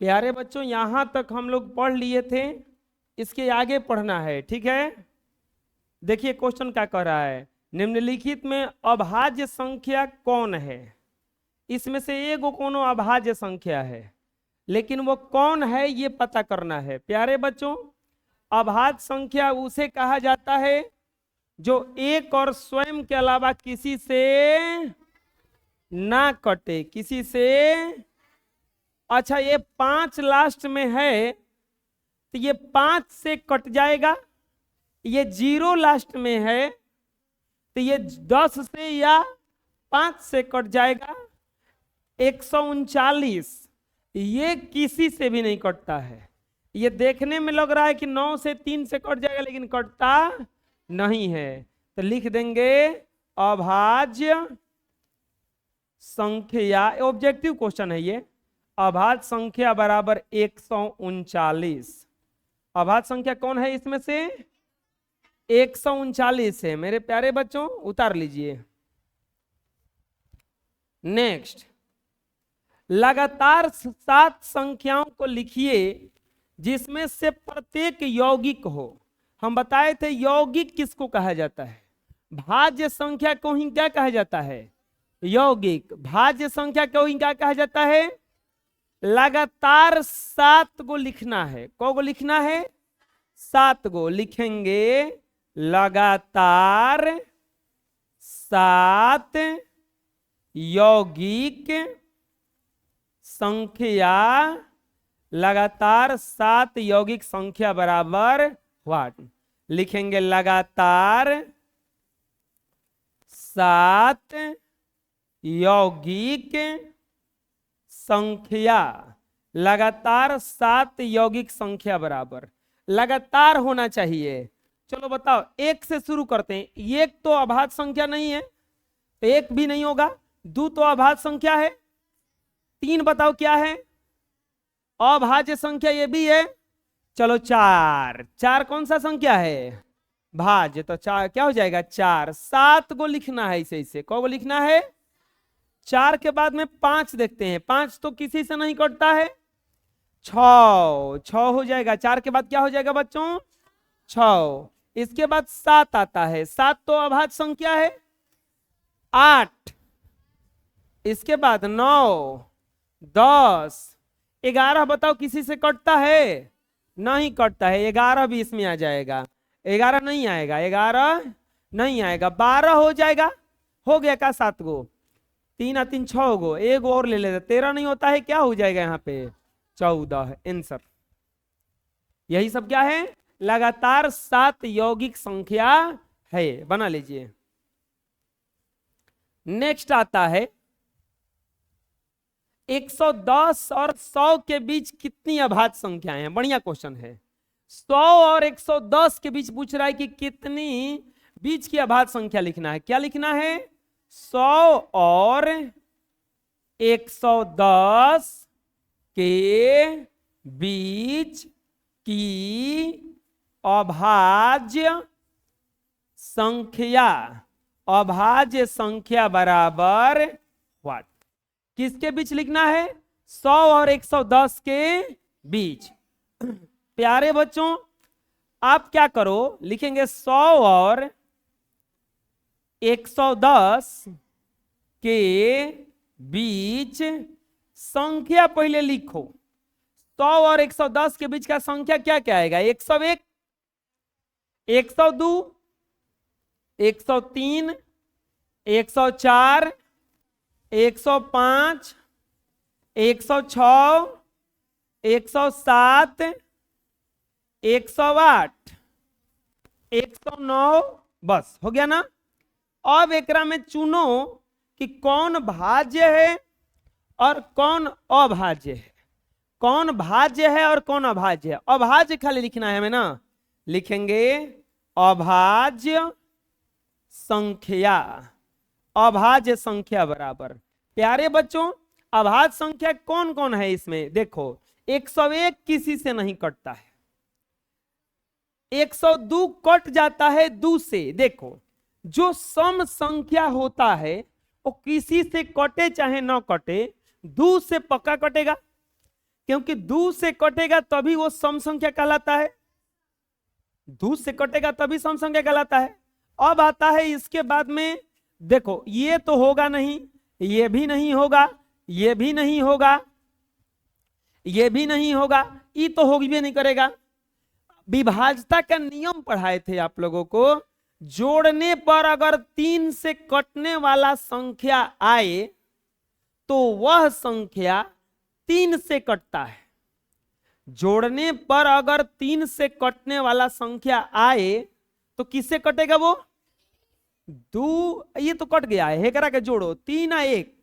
प्यारे बच्चों यहां तक हम लोग पढ़ लिए थे, इसके आगे पढ़ना है, ठीक है। देखिए क्वेश्चन क्या कह रहा है, निम्नलिखित में अभाज्य संख्या कौन है। इसमें से एक कोनो अभाज्य संख्या है, लेकिन वो कौन है ये पता करना है। प्यारे बच्चों अभाज्य संख्या उसे कहा जाता है जो एक और स्वयं के अलावा किसी से ना कटे, किसी से। अच्छा ये 5 लास्ट में है तो ये 5 से कट जाएगा, ये 0 लास्ट में है तो ये 10 से या 5 से कट जाएगा। 139 ये किसी से भी नहीं कटता है। ये देखने में लग रहा है कि 9 से 3 से कट जाएगा, लेकिन कटता नहीं है। तो लिख देंगे अभाज्य संख्या, ऑब्जेक्टिव क्वेश्चन है ये, अभाज्य संख्या बराबर 139। अभाज्य संख्या कौन है इसमें से, 139 है मेरे प्यारे बच्चों, उतार लीजिए। नेक्स्ट, लगातार 7 संख्याओं को लिखिए जिसमें से प्रत्येक यौगिक हो। हम बताए थे यौगिक किसको कहा जाता है, भाज्य संख्या को ही क्या कहा जाता है, यौगिक। भाज्य संख्या को ही क्या कहा जाता है, लगातार 7 को लिखना है। को लिखना है, 7 को लिखेंगे। लगातार 7 यौगिक संख्या, लगातार 7 यौगिक संख्या बराबर व्हाट, लिखेंगे लगातार 7 यौगिक संख्या, लगातार 7 यौगिक संख्या बराबर, लगातार होना चाहिए। चलो बताओ, 1 से शुरू करते हैं। 1 तो अभाज्य संख्या नहीं है, 1 भी नहीं होगा। 2 तो अभाज्य संख्या है। 3 बताओ क्या है, अभाज्य संख्या ये भी है। चलो 4, 4 कौन सा संख्या है, भाज्य। तो 4 क्या हो जाएगा, 4। 7 को लिखना है इसे, इसे को लिखना है। 4 के बाद में 5 देखते हैं, 5 तो किसी से नहीं कटता है। 6 हो जाएगा। 4 के बाद क्या हो जाएगा बच्चों, 6। इसके बाद 7 आता है, 7 तो अभाज्य संख्या है। 8, इसके बाद 9, 10, 11 बताओ किसी से कटता है, नहीं कटता है। 11 भी इसमें आ जाएगा, 11 नहीं आएगा, 11 नहीं आएगा। 12 हो जाएगा, हो गया का 7 गो, 3 और 3 6 गो, 1 और ले लेते। 13 नहीं होता है, क्या हो जाएगा यहाँ पे, 14 आंसर। यही सब क्या है, लगातार 7 यौगिक संख्या है, बना लीजिए। नेक्स्ट आता है 110 और 100 के बीच कितनी अभाज्य संख्याएं हैं। बढ़िया क्वेश्चन है। 100 और 110 के बीच पूछ रहा है कि कितनी बीच की अभाज्य संख्या लिखना है। क्या लिखना है, 100 और 110 के बीच की अभाज्य संख्या, अभाज्य संख्या बराबर व्हाट, किसके बीच लिखना है, 100 और 110 के बीच। प्यारे बच्चों आप क्या करो, लिखेंगे 100 और 110 के बीच संख्या पहले लिखो। 100 और 110 के बीच का संख्या क्या क्या आएगा, 101, 102, 103, 104, 105, 106, 107, 108, 109, बस हो गया ना। अब एकरा में चुनो कि कौन भाज्य है और कौन अभाज्य है, कौन भाज्य है और कौन अभाज्य है। अभाज्य खाली लिखना है हमें ना, लिखेंगे अभाज्य संख्या, अभाज्य संख्या बराबर। प्यारे बच्चों अभाज्य संख्या कौन कौन है इसमें, देखो 101 किसी से नहीं कटता है, 102 कट जाता है 2 से। देखो जो सम संख्या होता है वो किसी से कटे चाहे ना कटे 2 से पक्का कटेगा। क्योंकि 2 से कटेगा तभी वो सम संख्या कहलाता है, 2 से कटेगा तभी सम संख्या कहलाता है। अब आता है इसके बाद में, देखो ये तो होगा नहीं, ये भी नहीं होगा, ये भी नहीं होगा, ये भी नहीं होगा, ये तो हो भी नहीं करेगा। विभाज्यता का नियम पढ़ाए थे आप लोगों को, जोड़ने पर अगर 3 से कटने वाला संख्या आए तो वह संख्या 3 से कटता है। जोड़ने पर अगर 3 से कटने वाला संख्या आए तो किससे कटेगा वो? 2, ये तो कट गया है, करा के जोड़ो, 3 और 1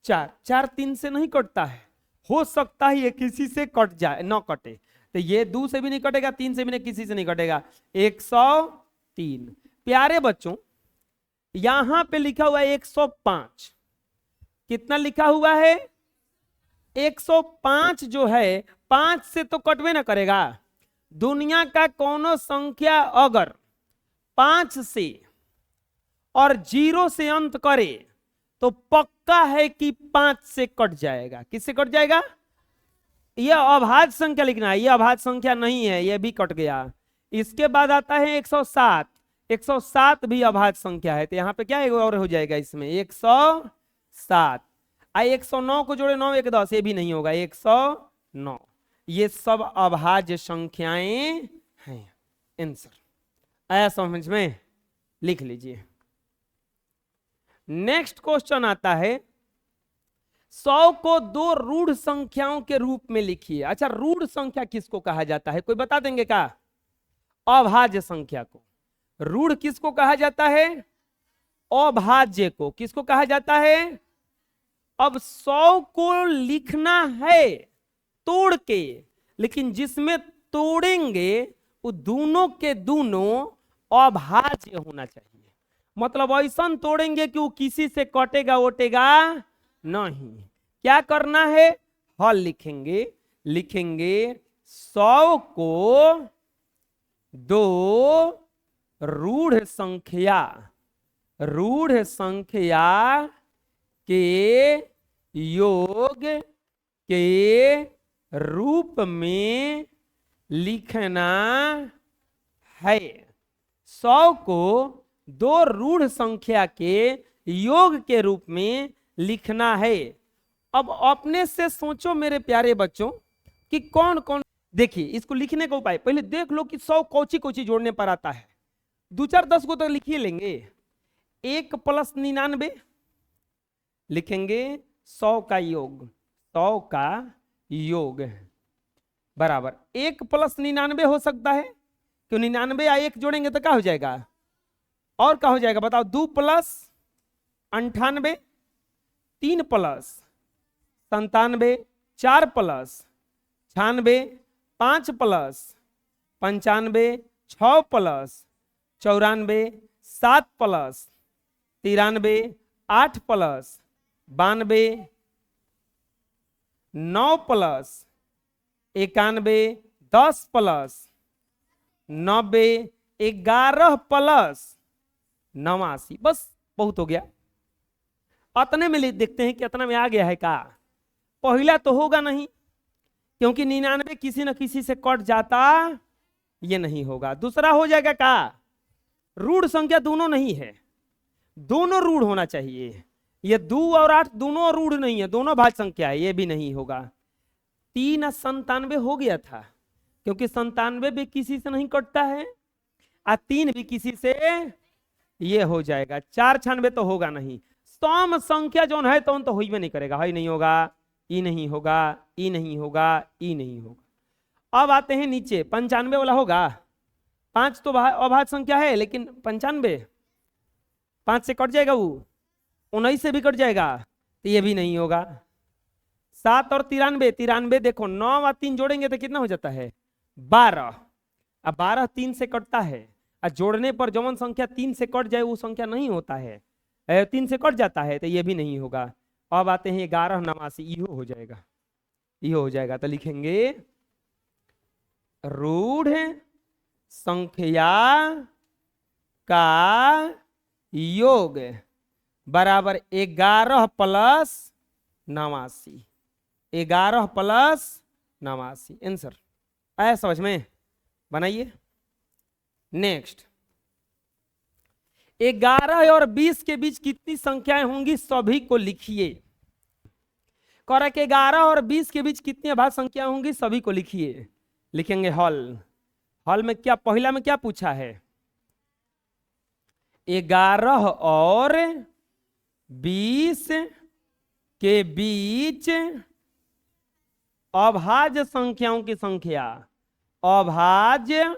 4, 4 3 से नहीं कटता है, हो सकता है ये किसी से कट जाए, ना कटे, तो ये 2 से भी नहीं कटेगा, 3 से भी नहीं, किसी से नहीं कटेगा, 103। प्यारे बच्चों यहां पे लिखा हुआ है 105, कितना लिखा हुआ है? 105 जो है 5 से तो कटवे ना करेगा। दुनिया का कोनो संख्या अगर 5 से और 0 से अंत करे तो पक्का है कि 5 से कट जाएगा। किससे कट जाएगा? यह अभाज्य संख्या लिखना है, यह अभाज्य संख्या नहीं है, यह भी कट गया। इसके बाद आता है 107, 107 भी अभाज्य संख्या है, तो यहाँ पे क्या है और हो जाएगा इसमें 107। 109 को जोड़े 9 1 10, ये भी नहीं होगा, 109। ये सब अभाज्य संख्याएं हैं। आंसर आया समझ में? लिख लीजिए। नेक्स्ट क्वेश्चन आता है 100 को 2 रूढ़ संख्याओं के रूप में लिखिए। अच्छा, रूढ़ संख्या किसको कहा जाता है, कोई बता देंगे क्या? अभाज्य संख्या को। रूढ़ किसको कहा जाता है? अभाज्य को। किसको कहा जाता है? अब 100 को लिखना है तोड़ के, लेकिन जिसमें तोड़ेंगे वो दोनों के दोनों अभाज्य होना चाहिए। मतलब ऐसा तोड़ेंगे कि वो किसी से कटेगा वटेगा नहीं। क्या करना है? हल लिखेंगे, लिखेंगे 100 को 2 रूढ़ संख्या के योग के रूप में लिखना है। 100 को 2 रूढ़ संख्या के योग के रूप में लिखना है। अब अपने से सोचो मेरे प्यारे बच्चों कि कौन कौन, देखिए इसको लिखने का उपाय पहले देख लो कि 100 कौची कौची जोड़ने पर आता है। 2 4 10 को तो लिख ही लेंगे। 1 + 99 लिखेंगे, 100 का योग, 100 का योग बराबर 1 + 99 हो सकता है, क्यों 99 या 1 जोड़ेंगे तो क्या हो जाएगा? और क्या हो जाएगा बताओ? 2 + 98, 3 + 97, 4 + 96, 5 + 95, 6 + 94, 7 + 93, 8 + 92, 9 + 91, 10 + 90, 11 + 89। बस बहुत हो गया। अतने में देखते हैं कि अतना में आ गया है का? पहला तो होगा नहीं, क्योंकि 99 किसी न किसी से कट जाता, ये नहीं होगा। दूसरा हो जाएगा का? रूढ़ संख्या दोनों नहीं है, दोनों रूढ़ होना चाहिए। ये 2 और 8 दोनों रूढ़ नहीं है, दोनों भाज्य संख्या है, ये भी नहीं होगा। 3 और 97 हो गया था, क्योंकि 97 भी किसी से नहीं कटता है, और 3 भी किसी से, ये हो जाएगा। 4 96 तो होगा नहीं। सम संख्या जो है तो हो ही नहीं करेगा, है नहीं होगा, ई नहीं होगा, ई नहीं होगा, ई नहीं होगा। अब आते हैं नीचे, 95 वाला होगा। 5 तो अभाज्य संख्या है, लेकिन 95 5 से कट जाएगा, वो 19 से भी कट जाएगा, तो ये भी नहीं होगा। 7 और 93, 93 देखो 9 और 3 जोड़ेंगे तो कितना हो जाता है? 12। अब 12 3 से कटता है, और जोड़ने पर जवन संख्या 3 से कट जाए वो संख्या नहीं होता है, 3 से कट जाता है, तो ये भी नहीं होगा। अब आते हैं 11 89, इहो हो जाएगा, इहो हो जाएगा। तो लिखेंगे रूढ़ संख्या का योग बराबर 11 + 89, 11 + 89। आंसर आया समझ में? बनाइए। नेक्स्ट, 11 और 20 के बीच कितनी संख्याएं होंगी सभी को लिखिए। कह रहा है कि 11 और 20 के बीच कितनी अभाज्य संख्या होंगी सभी को लिखिए। लिखेंगे हल। हल में क्या, पहला में क्या पूछा है? 11 और 20 के बीच अभाज्य संख्याओं की संख्या, अभाज्य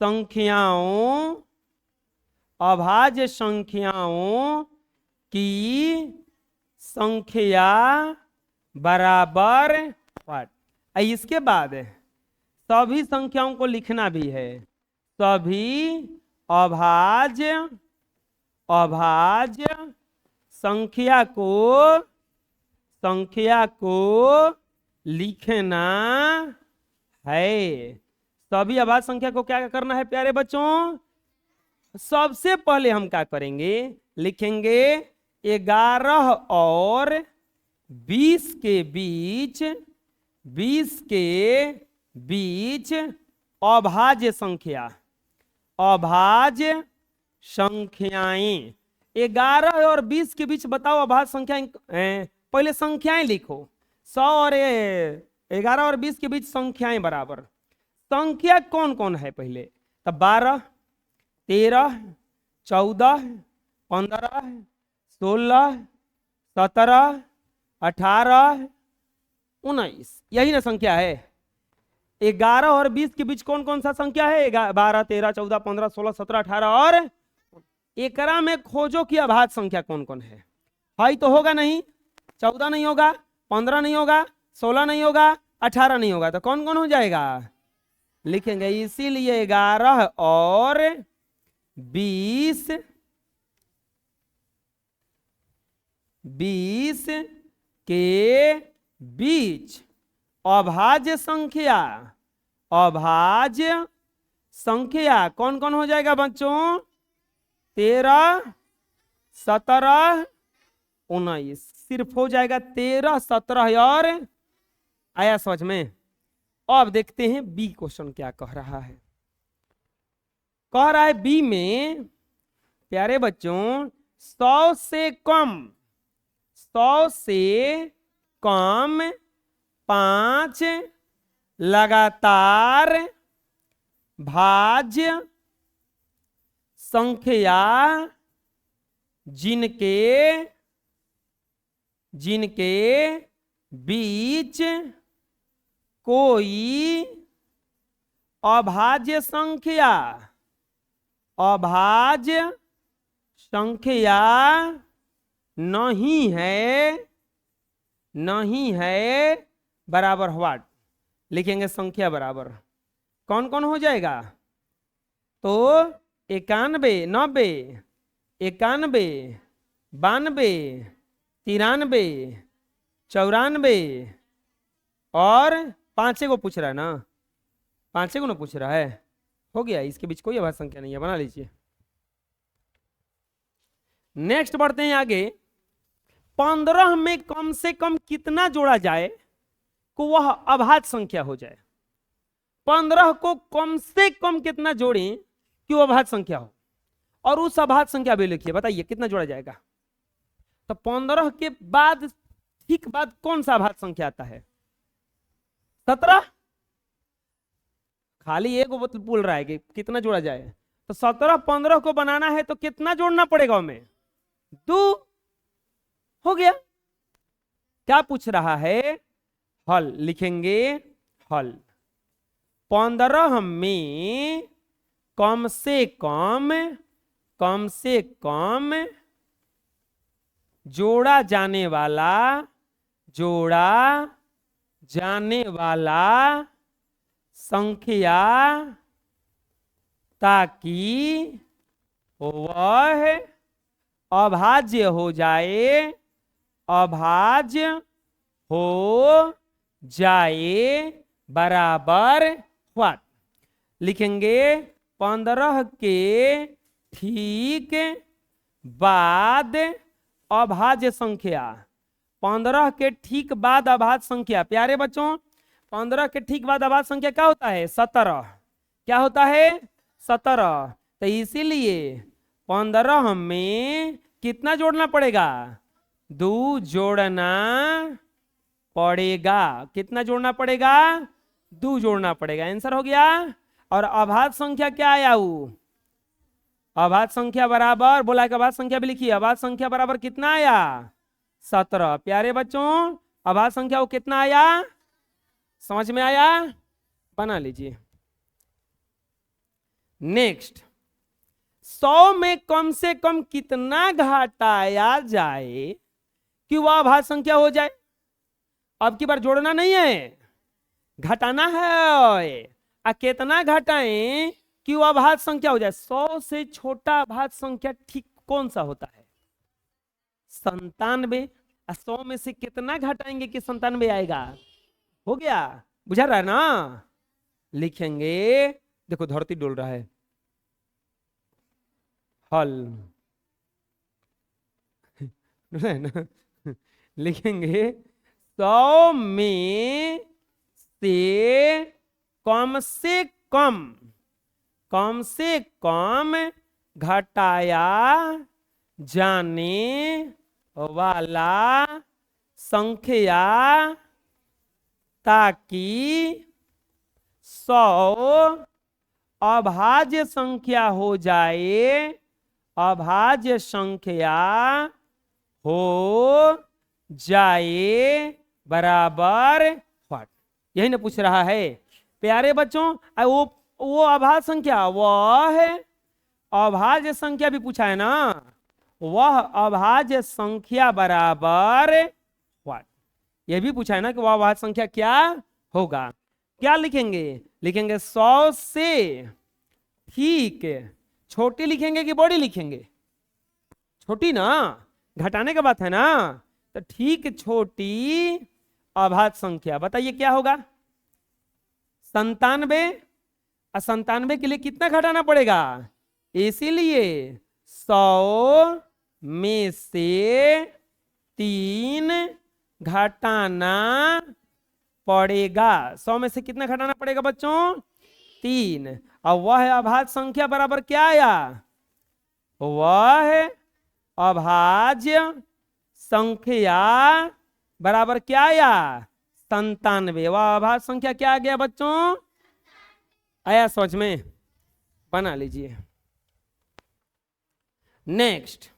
संख्याओं, अभाज्य संख्याओं की संख्या बराबर व्हाट। इसके बाद सभी संख्याओं को लिखना भी है। सभी अभाज्य संख्या को लिखना है। सभी अभाज्य संख्या को क्या करना है प्यारे बच्चों? सबसे पहले हम क्या करेंगे? लिखेंगे 11 और 20 के बीच, 20 के बीच अभाज्य संख्या, अभाज्य संख्याएं। 11 और 20 के बीच बताओ अभाज्य संख्याएं। पहले संख्याएं लिखो। 100 और 11 और 20 के बीच संख्याएं बराबर। संख्या कौन कौन है पहले? तब 12, 13, 14, 15, 16, 17, 18, 19, यही ना संख्या है। 11 और 20 के बीच कौन कौन सा संख्या है? 12, 13, 14, 15, 16, 17, 18 और एकरा में खोजो कि अभाज्य संख्या कौन कौन है। हाई तो होगा नहीं, 14 नहीं होगा, 15 नहीं होगा, 16 नहीं होगा, 18 नहीं होगा, तो कौन कौन हो जाएगा? लिखेंगे इसीलिए 11 और 20 के बीच अभाज्य संख्या, अभाज्य संख्या कौन कौन हो जाएगा बच्चों? 13, 17, 19। सिर्फ हो जाएगा 13, 17 और आया समझ में? अब देखते हैं बी क्वेश्चन क्या कह रहा है। कह रहा है बी में प्यारे बच्चों 100 से कम, 100 से कम 5 लगातार भाज्य संख्या जिनके बीच कोई अभाज्य संख्या नहीं है बराबर व्हाट। लिखेंगे संख्या बराबर कौन कौन हो जाएगा? तो 91, 90, 91, 92, 93, 94 और 5 को पूछ रहा है ना, 5 को ना पूछ रहा है। हो गया, इसके बीच कोई अभाज्य संख्या नहीं है, बना लीजिए। नेक्स्ट बढ़ते हैं आगे। 15 में कम से कम कितना जोड़ा जाए को वह अभाज्य संख्या हो जाए। 15 को कम से कम कितना जोड़ें कि वो अभाज्य संख्या हो, और उस अभाज्य संख्या भी लिखिए। बताइए कितना जोड़ा जाएगा? तो 15 के बाद ठीक बाद कौन सा अभाज्य संख्या आता है? 17। खाली एक बोल रहा है कि कितना जोड़ा जाए, तो 17 15 को बनाना है तो कितना जोड़ना पड़ेगा हमें? 2। हो गया। क्या पूछ रहा है? हल। लिखेंगे हल। 15 में कम से कम जोड़ा जाने वाला संख्या ताकि वह अभाज्य हो जाए बराबर व्हाट। लिखेंगे 15 के ठीक बाद अभाज्य संख्या, 15 के ठीक बाद अभाज्य संख्या। प्यारे बच्चों 15 के ठीक बाद अभाज्य संख्या क्या होता है? 17। क्या होता है? 17। तो इसीलिए 15 में कितना जोड़ना पड़ेगा? 2 जोड़ना पड़ेगा। कितना जोड़ना पड़ेगा? 2 जोड़ना पड़ेगा। आंसर हो गया। और अभाज्य संख्या क्या आया? वो अभाज्य संख्या बराबर, बोला कि अभाज्य संख्या भी लिखिए, अभाज्य संख्या बराबर कितना आया? 17। प्यारे बच्चों, अभाज्य संख्या वो कितना आया? समझ में आया? बना लीजिए। नेक्स्ट, 100 में कम से कम कितना घटाया जाए कि वह अभाज्य संख्या हो जाए? अब की बार जोड़ना नहीं है, घटाना है। कितना घटाएं कि वह अभाज्य संख्या हो जाए? 100 से छोटा अभाज्य संख्या ठीक कौन सा होता है? 97। 100 में से कितना घटाएंगे कि 97 आएगा? हो गया, बुझा रहा है ना? लिखेंगे, देखो धरती डोल रहा है, हल है ना? लिखेंगे 100 में से कम से कम घटाया जाने वाला संख्या ताकि 100 अभाज्य संख्या हो जाए। अभाज्य संख्या हो जाए बराबर व्हाट? यही ना पूछ रहा है प्यारे बच्चों। वो अभाज्य संख्या वह है, अभाज्य संख्या भी पूछा है ना, वह अभाज्य संख्या बराबर व्हाट? यह भी पूछा है ना कि वह अभाज्य संख्या क्या होगा। क्या लिखेंगे? लिखेंगे 100 से ठीक छोटी लिखेंगे कि बड़ी लिखेंगे? छोटी ना, घटाने का बात है ना, तो ठीक छोटी अभाज्य संख्या। बताइए क्या होगा? 97। 97 के लिए कितना घटाना पड़ेगा? इसीलिए 100 में से 3 घटाना पड़ेगा। 100 में से कितना घटाना पड़ेगा बच्चों? 3। और वह अभाज्य संख्या बराबर क्या आया? वह अभाज्य संख्या बराबर क्या आया? 97। वह अभाज्य संख्या क्या आ गया बच्चों? आया समझ में? बना लीजिए। नेक्स्ट,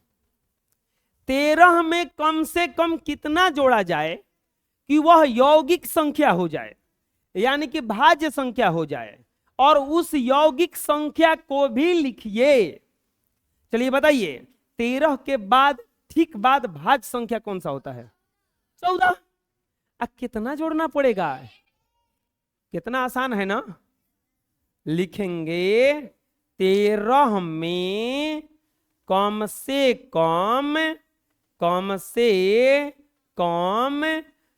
13 में कम से कम कितना जोड़ा जाए कि वह यौगिक संख्या हो जाए, यानी कि भाज्य संख्या हो जाए, और उस यौगिक संख्या को भी लिखिए। चलिए बताइए, 13 के बाद ठीक बाद भाज्य संख्या कौन सा होता है? 14। कितना जोड़ना पड़ेगा? कितना आसान है ना? लिखेंगे 13 में कम से कम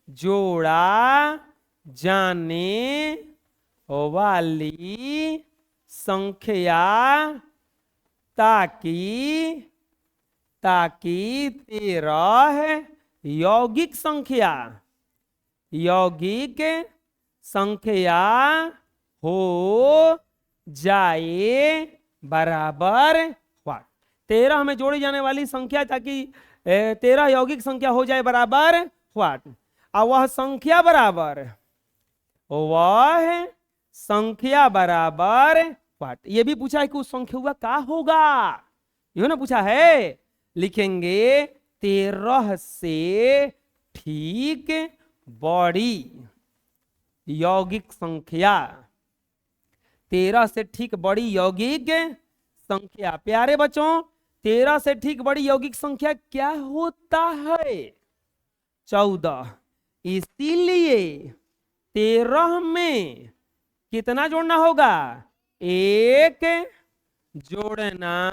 जोड़ा जाने वाली संख्या ताकि 13 यौगिक संख्या हो जाए बराबर व्हाट? 13 में जोड़ी जाने वाली संख्या ताकि 13 यौगिक संख्या हो जाए बराबर व्हाट? और वह संख्या बराबर व्हाट? ये भी पूछा है कि उस संख्या हुआ क्या होगा, यू ना पूछा है। लिखेंगे 13 से ठीक बड़ी यौगिक संख्या। 13 से ठीक बड़ी यौगिक संख्या। प्यारे बच्चों, 13 से ठीक बड़ी यौगिक संख्या क्या होता है? 14। इसीलिए 13 में कितना जोड़ना होगा? 1 जोड़ना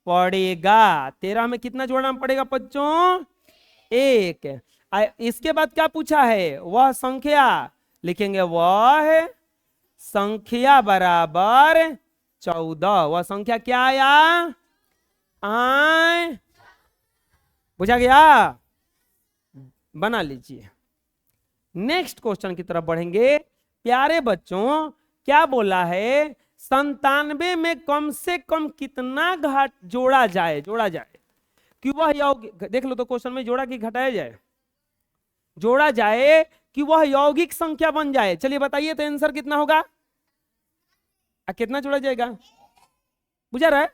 पड़ेगा। 13 में कितना जोड़ना पड़ेगा बच्चों? 1। इसके बाद क्या पूछा है? वह संख्या। लिखेंगे वह संख्या बराबर 14। वह संख्या क्या आया? बुझा गया? बना लीजिए। नेक्स्ट क्वेश्चन की तरफ बढ़ेंगे। प्यारे बच्चों, क्या बोला है? 97 में कम से कम कितना घाट जोड़ा जाए कि वह यौगिक, देख लो तो क्वेश्चन में जोड़ा कि घटाया जाए, जोड़ा जाए कि वह यौगिक संख्या बन जाए। चलिए बताइए तो आंसर कितना होगा? कितना जोड़ा जाएगा? बुझा रहा है?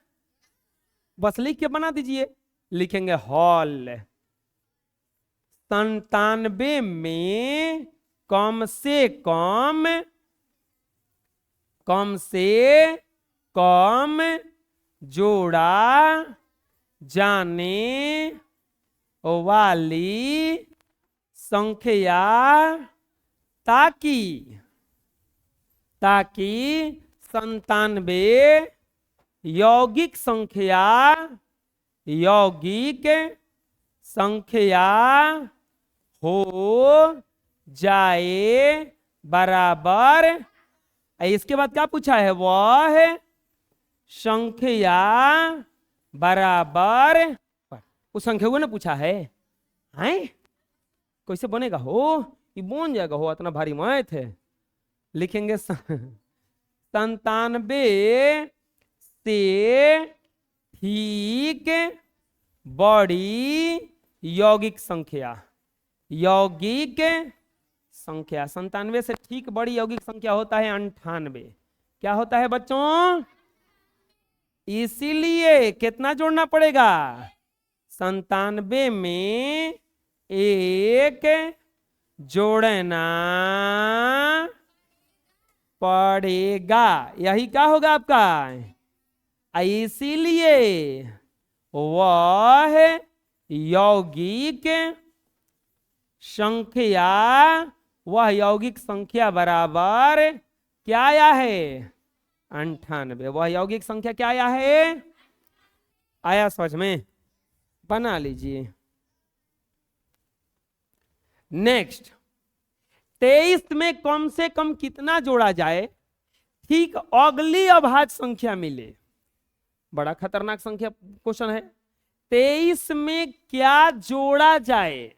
बस लिख के बना दीजिए। लिखेंगे हॉल 97 में कम से कम जोड़ा जाने वाली संख्या ताकि 97 यौगिक संख्या हो जाए बराबर। इसके बाद क्या पूछा है? वह संख्या बराबर उस संख्या को ना पूछा है। हैं कैसे बनेगा हो? ये बन जाएगा हो, इतना भारी मैथ है। लिखेंगे 97 से ठीक बड़ी यौगिक संख्या 97 से ठीक बड़ी यौगिक संख्या होता है 98। क्या होता है बच्चों? इसीलिए कितना जोड़ना पड़ेगा? 97 में एक जोड़ना पड़ेगा। यही क्या होगा आपका? इसीलिए वह यौगिक संख्या बराबर क्या आया है? 98। वह यौगिक संख्या क्या आया है? आया समझ में? बना लीजिए। नेक्स्ट, 23 में कम से कम कितना जोड़ा जाए ठीक अगली अभाज्य संख्या मिले? बड़ा खतरनाक संख्या क्वेश्चन है। 23 में क्या जोड़ा जाए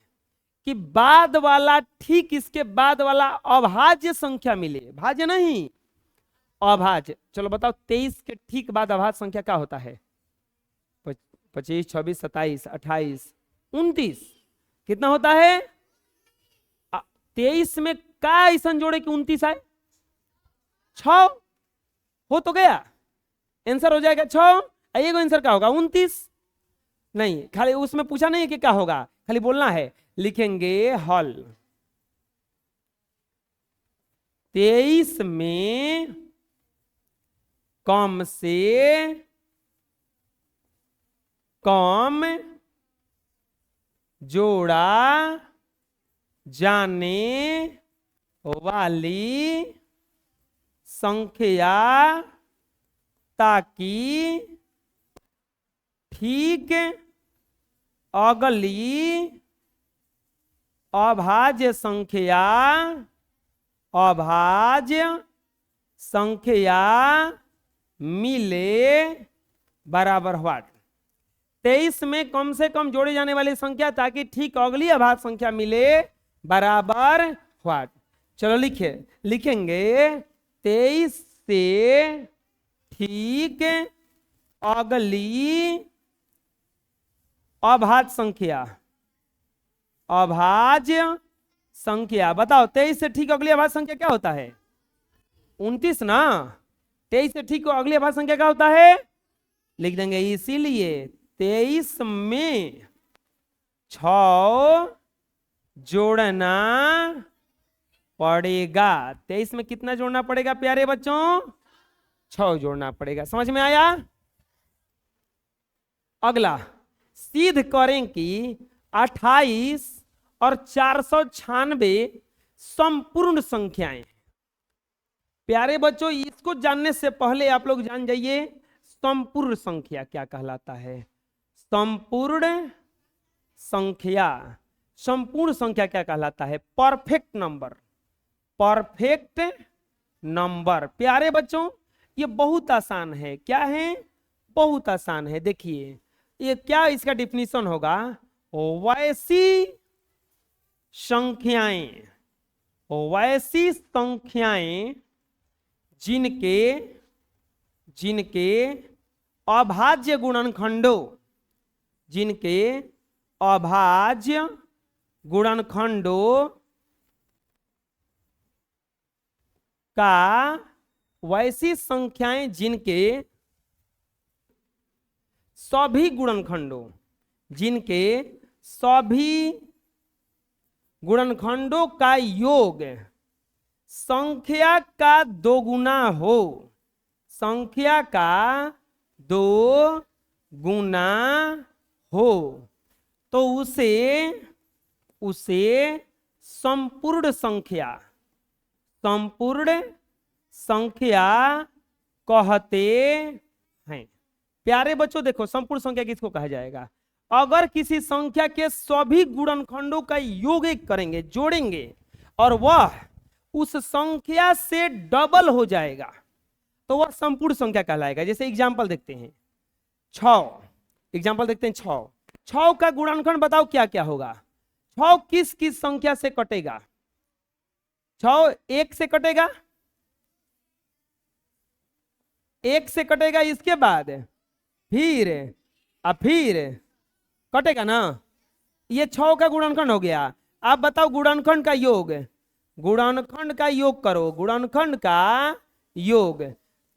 कि बाद वाला ठीक इसके बाद वाला अभाज्य संख्या मिले? भाज्य नहीं, अभाज्य। चलो बताओ 23 के ठीक बाद अभाज्य संख्या क्या होता है? 25, 26, 27, 28, 29। कितना होता है? 23 में क्या ऐसा जोड़े कि 29 आए? 6 हो तो गया, आंसर हो जाएगा 6। ये आंसर क्या होगा? 29। नहीं, खाली उसमें पूछा नहीं है कि क्या होगा, खाली बोलना है। लिखेंगे हल 23 में कम से कम जोड़ा जाने वाली संख्या ताकि ठीक अगली अभाज्य संख्या मिले बराबर व्हाट? 23 में कम से कम जोड़ी जाने वाली संख्या ताकि ठीक अगली अभाज्य संख्या मिले बराबर व्हाट? चलो लिखेंगे 23 से ठीक अगली अभाज्य संख्या। बताओ 23 से ठीक अगली अभाज्य संख्या क्या होता है? 29 ना। 23 से ठीक अगली अभाज्य संख्या क्या होता है? लिख देंगे इसीलिए 23 में 6 जोड़ना पड़ेगा। 23 में कितना जोड़ना पड़ेगा प्यारे बच्चों? 6 जोड़ना पड़ेगा। समझ में आया? अगला सिद्ध करें कि 28 और 496 संपूर्ण संख्याएं। प्यारे बच्चों, इसको जानने से पहले आप लोग जान जाइए संपूर्ण संख्या क्या कहलाता है। संपूर्ण संख्या क्या कहलाता है? Perfect number. प्यारे बच्चों, ये बहुत आसान है। क्या है? बहुत आसान है। देखिए ये क्या इसका डिफिनीशन होगा? वैसी संख्याएं वैसी संख्याएं जिनके जिनके अभाज्य गुणनखंडों जिनके अभाज्य गुणनखंडों का वैसी संख्याएं जिनके सभी गुणनखंडों जिनके सभी गुणनखंडों का योग संख्या का दोगुना हो, संख्या का दो गुना हो, तो उसे संपूर्ण संख्या कहते हैं। प्यारे बच्चों देखो, संपूर्ण संख्या किसको कहा जाएगा? अगर किसी संख्या के सभी गुणनखंडों का योग एक करेंगे, जोड़ेंगे, और वह उस संख्या से डबल हो जाएगा तो वह संपूर्ण संख्या कहलाएगा। जैसे एग्जांपल देखते हैं, 6 एग्जांपल देखते हैं। 6 का गुणनखंड बताओ क्या क्या होगा? 6 किस किस संख्या से कटेगा? 6 1 से कटेगा, 1 से कटेगा, इसके बाद फिर कटेगा ना। ये 6 का गुणनखंड हो गया। आप बताओ गुणनखंड का योग, गुणनखंड का योग करो, गुणनखंड का योग।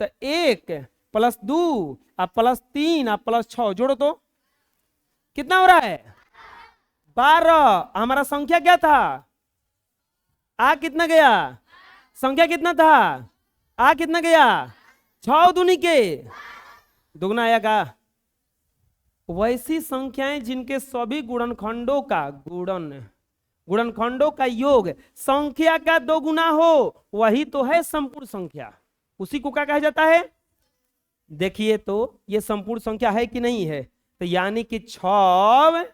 तो 1 + 2 + 3 + 6 जोड़ो तो कितना हो रहा है? 12। हमारा संख्या क्या था? आ कितना गया? संख्या कितना था? आ कितना गया? 6 दूनी के दुगना आया का? वैसी संख्याएं जिनके सभी गुणनखंडों का गुणनखंडों का योग संख्या का दोगुना हो, वही तो है संपूर्ण संख्या। उसी को क्या कहा जाता है? देखिए तो ये संपूर्ण संख्या है कि नहीं है? तो यानी कि 6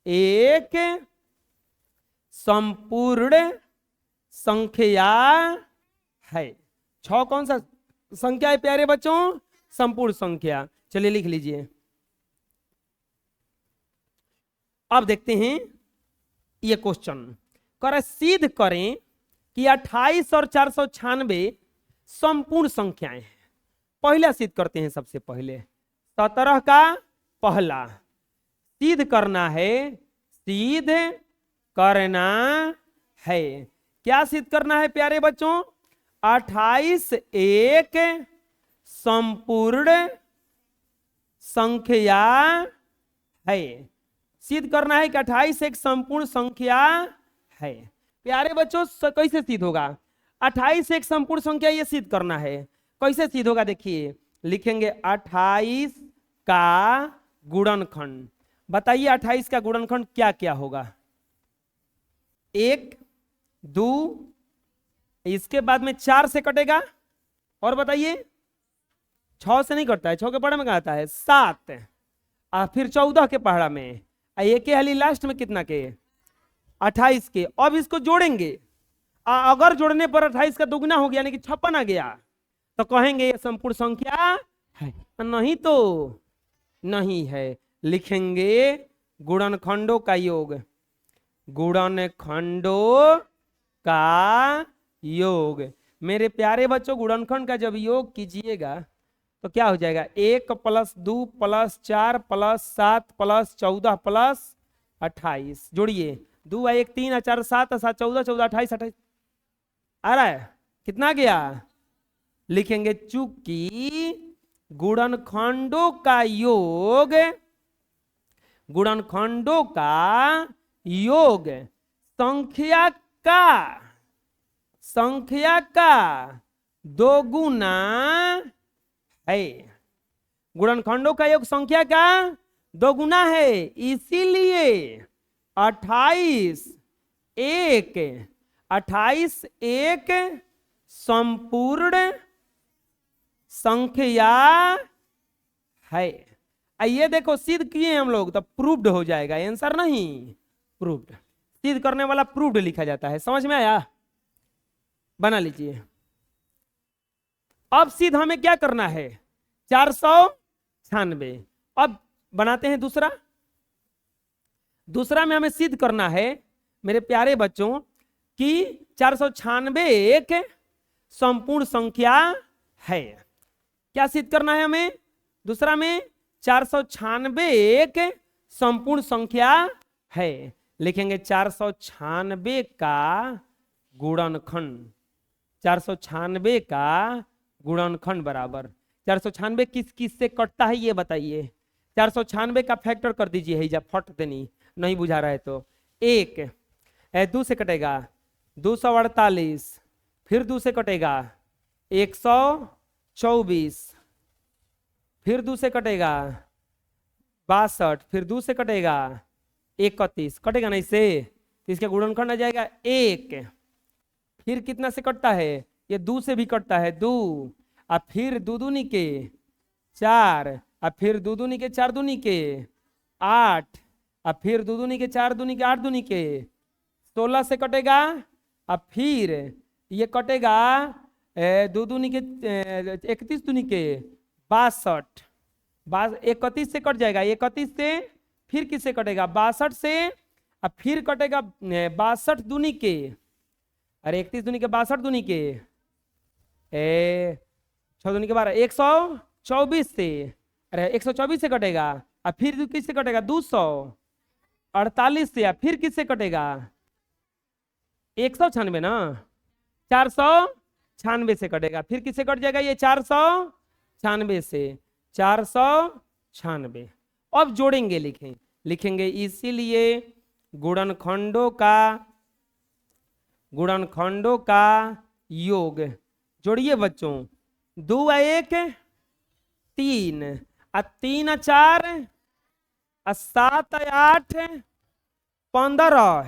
एक संपूर्ण संख्या है। 6 कौन सा संख्या है प्यारे बच्चों? संपूर्ण संख्या। चलिए लिख लीजिए। अब देखते हैं ये क्वेश्चन। कर सिद्ध करें कि 28 और 496 संपूर्ण संख्याएं हैं। पहला सिद्ध करते हैं। सबसे पहले 17 का पहला सिद्ध करना है, सिद्ध करना है। क्या सिद्ध करना है प्यारे बच्चों? 28 एक संपूर्ण संख्या है। सिद्ध करना है कि 28 एक संपूर्ण संख्या है। प्यारे बच्चों कैसे सिद्ध होगा? 28 एक संपूर्ण संख्या, ये सिद्ध करना है। कैसे सिद्ध होगा? देखिए लिखेंगे 28 का गुणनखंड। बताइए 28 का गुणनखंड क्या क्या होगा? 1 2, इसके बाद में 4 से कटेगा, और बताइए 6 से नहीं कटता है। 6 के पहाड़ा में कहा आता है 7, और फिर 14 के पहाड़ा में, एक हाली लास्ट में कितना के? 28 के। अब इसको जोड़ेंगे, अगर जोड़ने पर 28 का दुगना हो गया यानी कि 56 आ गया, तो कहेंगे ये संपूर्ण संख्या है। नहीं तो नहीं है। लिखेंगे गुणनखंडों का योग, गुणनखंडों का योग। मेरे प्यारे बच्चों गुणनखंड का जब योग कीजिएगा तो क्या हो जाएगा? 1 + 2 + 4 + 7 + 14 + 28। जोड़िए 2 1 3 4 7 7 14 14 28 28 आ रहा है। कितना गया? लिखेंगे चूंकि गुणनखंडों का योग, गुणनखंडों का योग संख्या का दोगुना है। गुणनखंडों का योग संख्या का दोगुना है, इसीलिए 28 एक संपूर्ण संख्या है। ये देखो सिद्ध किए हम लोग तो प्रूव्ड हो जाएगा, आंसर नहीं प्रूव्ड। सिद्ध करने वाला प्रूव्ड लिखा जाता है। समझ में आया? बना लीजिए। अब सिद्ध हमें क्या करना है? 496। अब बनाते हैं दूसरा। दूसरा में हमें सिद्ध करना है मेरे प्यारे बच्चों कि 496 एक संपूर्ण संख्या है। क्या सिद्ध करना है हमें? दूसरा में 496 एक संपूर्ण संख्या है। लिखेंगे 496 का गुणनखंड। 496 का गुणनखंड बराबर 496 किस किस से कटता है ये बताइए। 496 का फैक्टर कर दीजिए, है जब फट देनी नहीं बुझा रहा है तो। एक 2 से कटेगा 248, फिर 2 से कटेगा 124, फिर 2 से कटेगा 62, फिर 2 से कटेगा 31, कटेगा ना इससे, तो इसका गुणनखंड आ जाएगा 1। फिर कितना से कटता है? ये 2 से भी कटता है 2, और फिर 2 दूनी के 4, और फिर 2 दूनी के 4 दूनी के 8, और फिर 2 दूनी के 4 दूनी के 8 दूनी के 16 से कटेगा, और फिर ये कटेगा 2 दूनी के 31 दूनी के 62, 31 से कट जाएगा, 31 से फिर किससे कटेगा? 62 से, और फिर कटेगा 62 दूनी के, अरे 31 दूनी के 62 दूनी के 6 दूनी के 12, 124 से, अरे 124 से कटेगा, और फिर किससे कटेगा? 248 से, फिर किससे कटेगा? 196 ना, 496 से कटेगा, फिर किससे कट जाएगा? ये 496 से, 496। अब जोड़ेंगे, लिखेंगे इसीलिए गुणनखंडों का योग। जोड़िए बच्चों, 2 और 1 3, और 3 और 4 और 7 और 8 15।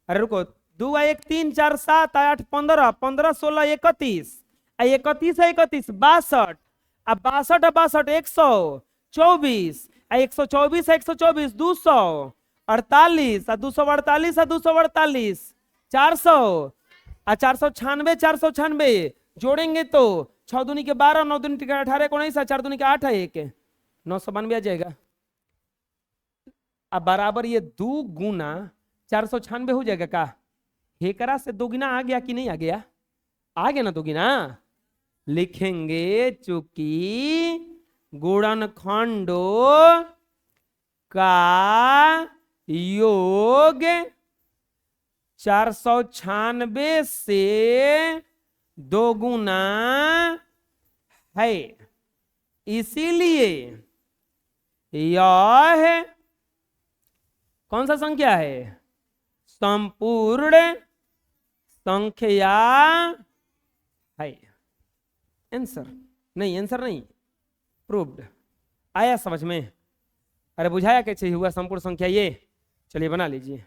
अरे रुको, 2 और 1 3 4 7 8 15, 15 16 31, 31 31 62, अब 62 62 124, 124 124 248, 248 248 400, 496 496 जोड़ेंगे तो 6 दूनी के 12, 9 दूनी के 18, 19, 4 दूनी के 8 है 1, 992 आ जाएगा। अब बराबर ये 2 गुना 496 हो जाएगा का? हेकरा से 2 गुना आ गया कि नहीं आ गया? आ गया ना 2 गुना। लिखेंगे चूंकि गुणनखंडों का योग 496 से 2 गुना है, इसीलिए यह कौन सा संख्या है? संपूर्ण संख्या है। आंसर नहीं, प्रूव्ड। आया समझ में? अरे बुझाया कैसे हुआ संपूर्ण संख्या ये? चलिए बना लीजिए।